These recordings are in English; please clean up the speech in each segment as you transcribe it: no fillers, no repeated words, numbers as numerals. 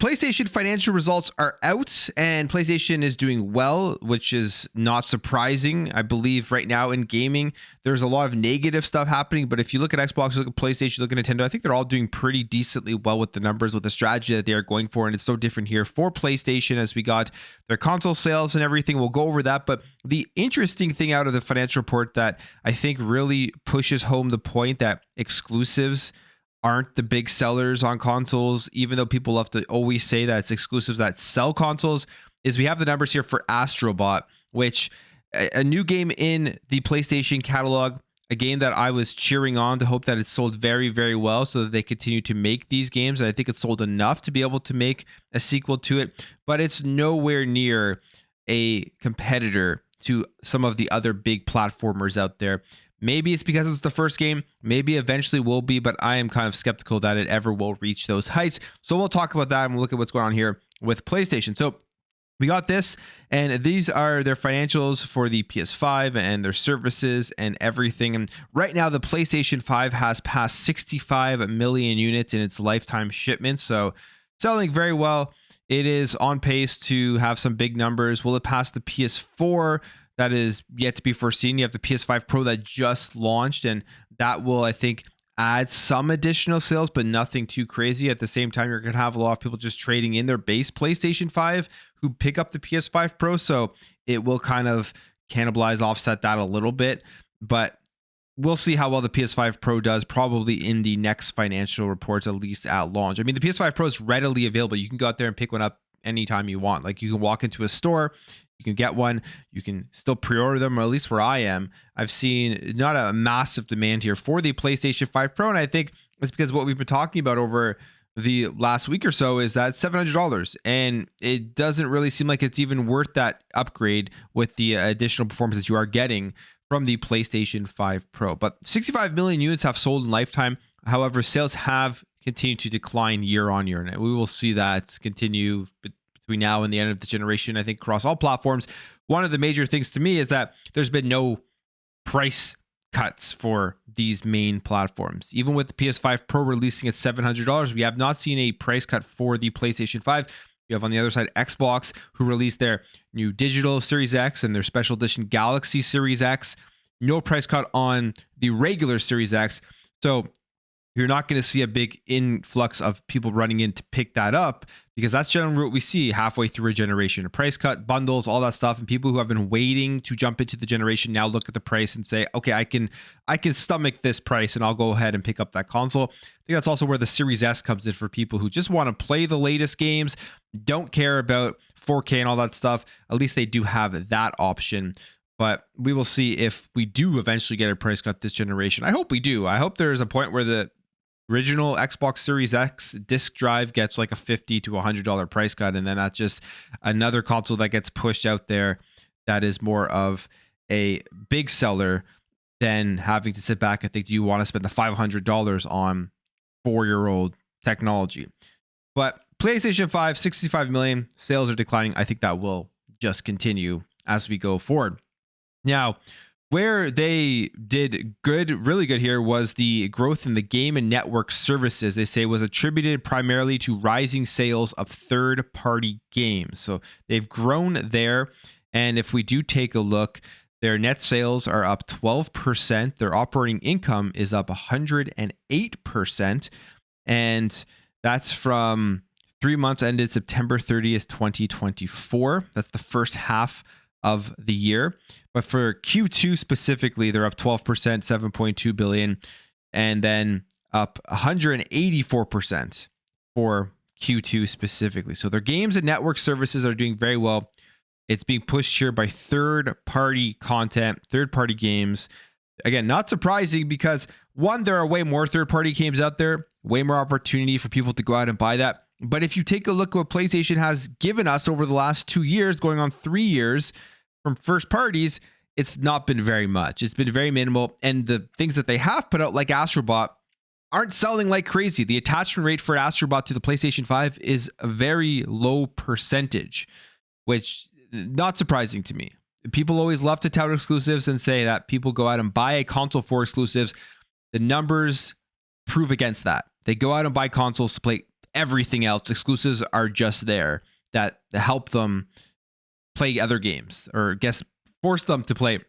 PlayStation financial results are out, and PlayStation is doing well, which is not surprising. I believe right now in gaming, there's a lot of negative stuff happening. But if you look at Xbox, look at PlayStation, look at Nintendo, I think they're all doing pretty decently well with the numbers, with the strategy that they are going for. And it's so different here for PlayStation as we got their console sales and everything. We'll go over that. But the interesting thing out of the financial report that I think really pushes home the point that exclusives aren't the big sellers on consoles, even though people love to always say that it's exclusives that sell consoles, is we have the numbers here for Astro Bot, which a new game in the PlayStation catalog, a game that I was cheering on to hope that it sold very, very well so that they continue to make these games. And I think it sold enough to be able to make a sequel to it, but it's nowhere near a competitor to some of the other big platformers out there. Maybe it's because it's the first game. Maybe eventually will be, but I am kind of skeptical that it ever will reach those heights. So we'll talk about that and we'll look at what's going on here with PlayStation. So we got this, and these are their financials for the PS5 and their services and everything. And right now, the PlayStation 5 has passed 65 million units in its lifetime shipments. So selling very well. It is on pace to have some big numbers. Will it pass the PS4? That is yet to be foreseen. You have the PS5 Pro that just launched, and that will, I think, add some additional sales, but nothing too crazy. At the same time, you're going to have a lot of people just trading in their base PlayStation 5 who pick up the PS5 Pro, so it will kind of cannibalize, offset that a little bit, but we'll see how well the PS5 Pro does, probably in the next financial reports, at least at launch. I mean, the PS5 Pro is readily available. You can go out there and pick one up anytime you want. Like, you can walk into a store, you can get one, you can still pre-order them, or at least where I am, I've seen not a massive demand here for the PlayStation 5 Pro. And I think it's because what we've been talking about over the last week or so is that $700, and it doesn't really seem like it's even worth that upgrade with the additional performance that you are getting from the PlayStation 5 Pro. But 65 million units have sold in lifetime. However, sales have continued to decline year on year, and we will see that continue between now and the end of the generation, I think, across all platforms. One of the major things to me is that there's been no price cuts for these main platforms. Even with the PS5 Pro releasing at $700, we have not seen a price cut for the PlayStation 5. You have on the other side Xbox, who released their new digital Series X and their special edition Galaxy Series X. No price cut on the regular Series X. So you're not going to see a big influx of people running in to pick that up, because that's generally what we see halfway through a generation. A price cut, bundles, all that stuff, and people who have been waiting to jump into the generation now look at the price and say, okay, I can stomach this price and I'll go ahead and pick up that console. I think that's also where the Series S comes in for people who just want to play the latest games, don't care about 4K and all that stuff. At least they do have that option. But we will see if we do eventually get a price cut this generation. I hope we do. I hope there's a point where the original Xbox Series X disc drive gets like a $50 to $100 price cut, and then that's just another console that gets pushed out there that is more of a big seller than having to sit back and think, do you want to spend the $500 on 4-year-old technology? But PlayStation 5, 65 million, sales are declining. I think that will just continue as we go forward. Now, where they did good, really good here, was the growth in the game and network services. They say was attributed primarily to rising sales of third-party games. So they've grown there. And if we do take a look, their net sales are up 12%. Their operating income is up 108%. And that's from 3 months ended September 30th, 2024. That's the first half of the year. But for Q2 specifically, they're up 12%, 7.2 billion, and then up 184% for Q2 specifically. So their games and network services are doing very well. It's being pushed here by third-party content, third-party games. Again, not surprising, because one, there are way more third-party games out there, way more opportunity for people to go out and buy that. But if you take a look at what PlayStation has given us over the last 2 years, going on 3 years from first parties, it's not been very much. It's been very minimal. And the things that they have put out, like Astro Bot, aren't selling like crazy. The attachment rate for Astro Bot to the PlayStation 5 is a very low percentage, which not surprising to me. People always love to tout exclusives and say that people go out and buy a console for exclusives. The numbers prove against that. They go out and buy consoles to play everything else. Exclusives are just there that help them play other games, or guess force them to play.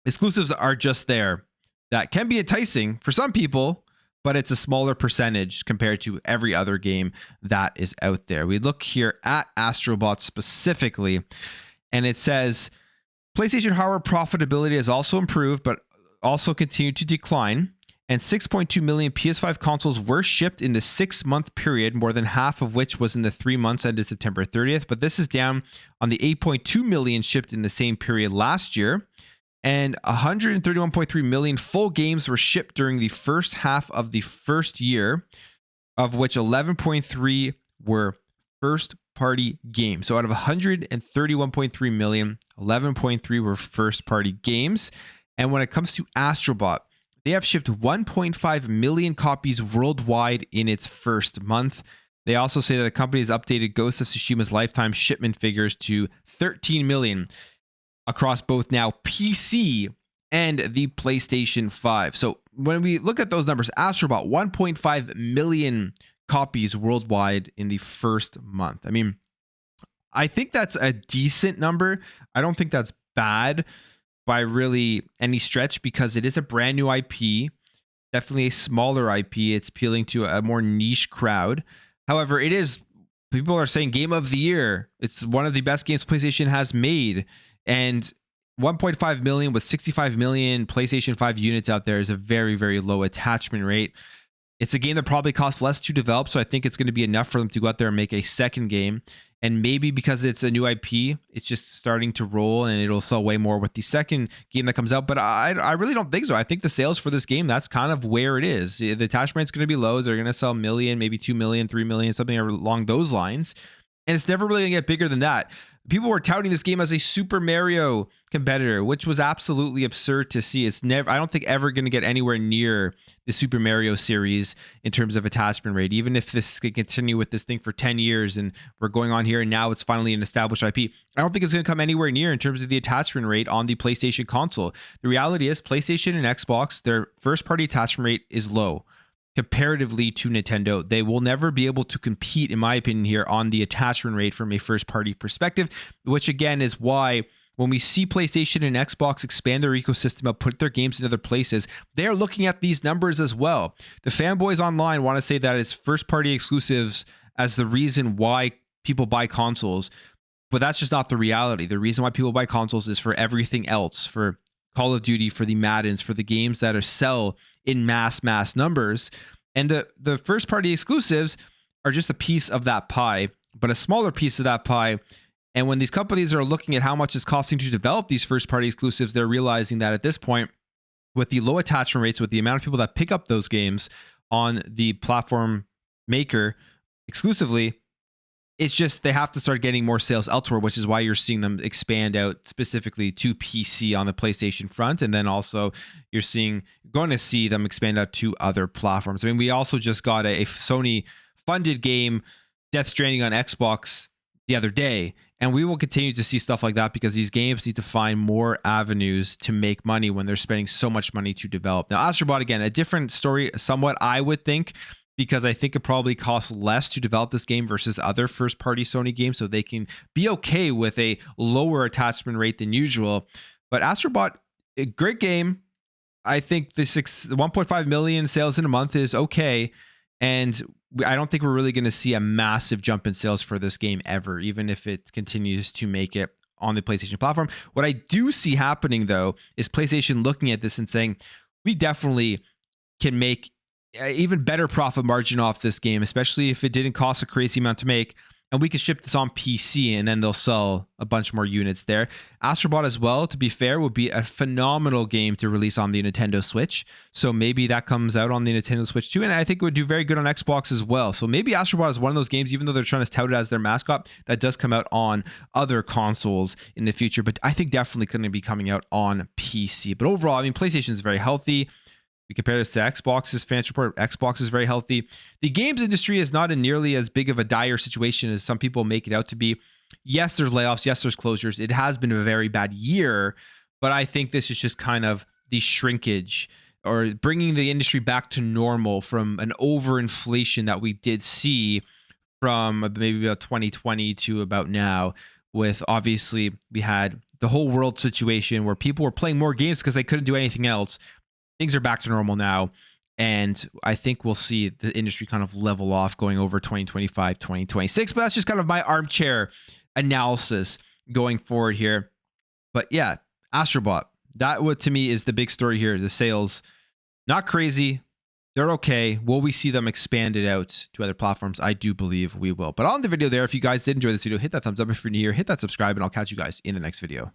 Exclusives are just there that can be enticing for some people, but it's a smaller percentage compared to every other game that is out there. We look here at Astro Bot specifically, and it says PlayStation hardware profitability has also improved, but also continued to decline. And 6.2 million PS5 consoles were shipped in the 6-month period, more than half of which was in the 3 months ended September 30th. But this is down on the 8.2 million shipped in the same period last year. And 131.3 million full games were shipped during the first half of the first year, of which 11.3 were first party games. So out of 131.3 million, 11.3 were first party games. And when it comes to Astro Bot, they have shipped 1.5 million copies worldwide in its first month. They also say that the company has updated Ghost of Tsushima's lifetime shipment figures to 13 million across both now PC and the PlayStation 5. So when we look at those numbers, Astro Bot 1.5 million copies worldwide in the first month. I mean, I think that's a decent number. I don't think that's bad by really any stretch, because it is a brand new IP, definitely a smaller IP. It's appealing to a more niche crowd. However, it is, people are saying game of the year. It's one of the best games PlayStation has made. And 1.5 million with 65 million PlayStation 5 units out there is a very, very low attachment rate. It's a game that probably costs less to develop, so I think it's going to be enough for them to go out there and make a second game. And maybe because it's a new IP, it's just starting to roll and it'll sell way more with the second game that comes out. But I really don't think so. I think the sales for this game, that's kind of where it is. The attachment rate's going to be low. They're going to sell 1 million, maybe 2 million, 3 million, something along those lines. And it's never really going to get bigger than that. People were touting this game as a Super Mario competitor, which was absolutely absurd to see. It's never, I don't think ever going to get anywhere near the Super Mario series in terms of attachment rate. Even if this can continue with this thing for 10 years and we're going on here and now it's finally an established IP, I don't think it's going to come anywhere near in terms of the attachment rate on the PlayStation console. The reality is PlayStation and Xbox, their first party attachment rate is low comparatively to Nintendo. They will never be able to compete, in my opinion, here on the attachment rate from a first party perspective, which again is why when we see PlayStation and Xbox expand their ecosystem up, put their games in other places, they're looking at these numbers as well. The fanboys online want to say that it's first party exclusives as the reason why people buy consoles, but that's just not the reality. The reason why people buy consoles is for everything else, for Call of Duty, for the Maddens, for the games that are sell in mass numbers. And the first party exclusives are just a piece of that pie, but a smaller piece of that pie. And when these companies are looking at how much it's costing to develop these first party exclusives, they're realizing that at this point, with the low attachment rates, with the amount of people that pick up those games on the platform maker exclusively, it's just they have to start getting more sales elsewhere, which is why you're seeing them expand out specifically to PC on the PlayStation front. And then also you're going to see them expand out to other platforms. I mean, we also just got a Sony funded game, Death Stranding, on Xbox the other day. And we will continue to see stuff like that because these games need to find more avenues to make money when they're spending so much money to develop. Now, Astro Bot, again, a different story somewhat, I would think, because I think it probably costs less to develop this game versus other first-party Sony games, so they can be okay with a lower attachment rate than usual. But Astro Bot, a great game. I think the 1.5 million sales in a month is okay, and I don't think we're really going to see a massive jump in sales for this game ever, even if it continues to make it on the PlayStation platform. What I do see happening, though, is PlayStation looking at this and saying, we definitely can make even better profit margin off this game, especially if it didn't cost a crazy amount to make, and we could ship this on PC and then they'll sell a bunch more units there. Astro Bot as well, to be fair, would be a phenomenal game to release on the Nintendo Switch. So maybe that comes out on the Nintendo Switch too. And I think it would do very good on Xbox as well. So maybe Astro Bot is one of those games, even though they're trying to tout it as their mascot, that does come out on other consoles in the future. But I think definitely going to be coming out on PC. But overall, I mean, PlayStation is very healthy. We compare this to Xbox's financial report. Xbox is very healthy. The games industry is not in nearly as big of a dire situation as some people make it out to be. Yes, there's layoffs. Yes, there's closures. It has been a very bad year, but I think this is just kind of the shrinkage or bringing the industry back to normal from an overinflation that we did see from maybe about 2020 to about now. With obviously we had the whole world situation where people were playing more games because they couldn't do anything else. Things are back to normal now. And I think we'll see the industry kind of level off going over 2025, 2026. But that's just kind of my armchair analysis going forward here. But yeah, Astro Bot, that what to me is the big story here. The sales, not crazy. They're okay. Will we see them expanded out to other platforms? I do believe we will. But on the video there, if you guys did enjoy this video, hit that thumbs up. If you're new here, hit that subscribe, and I'll catch you guys in the next video.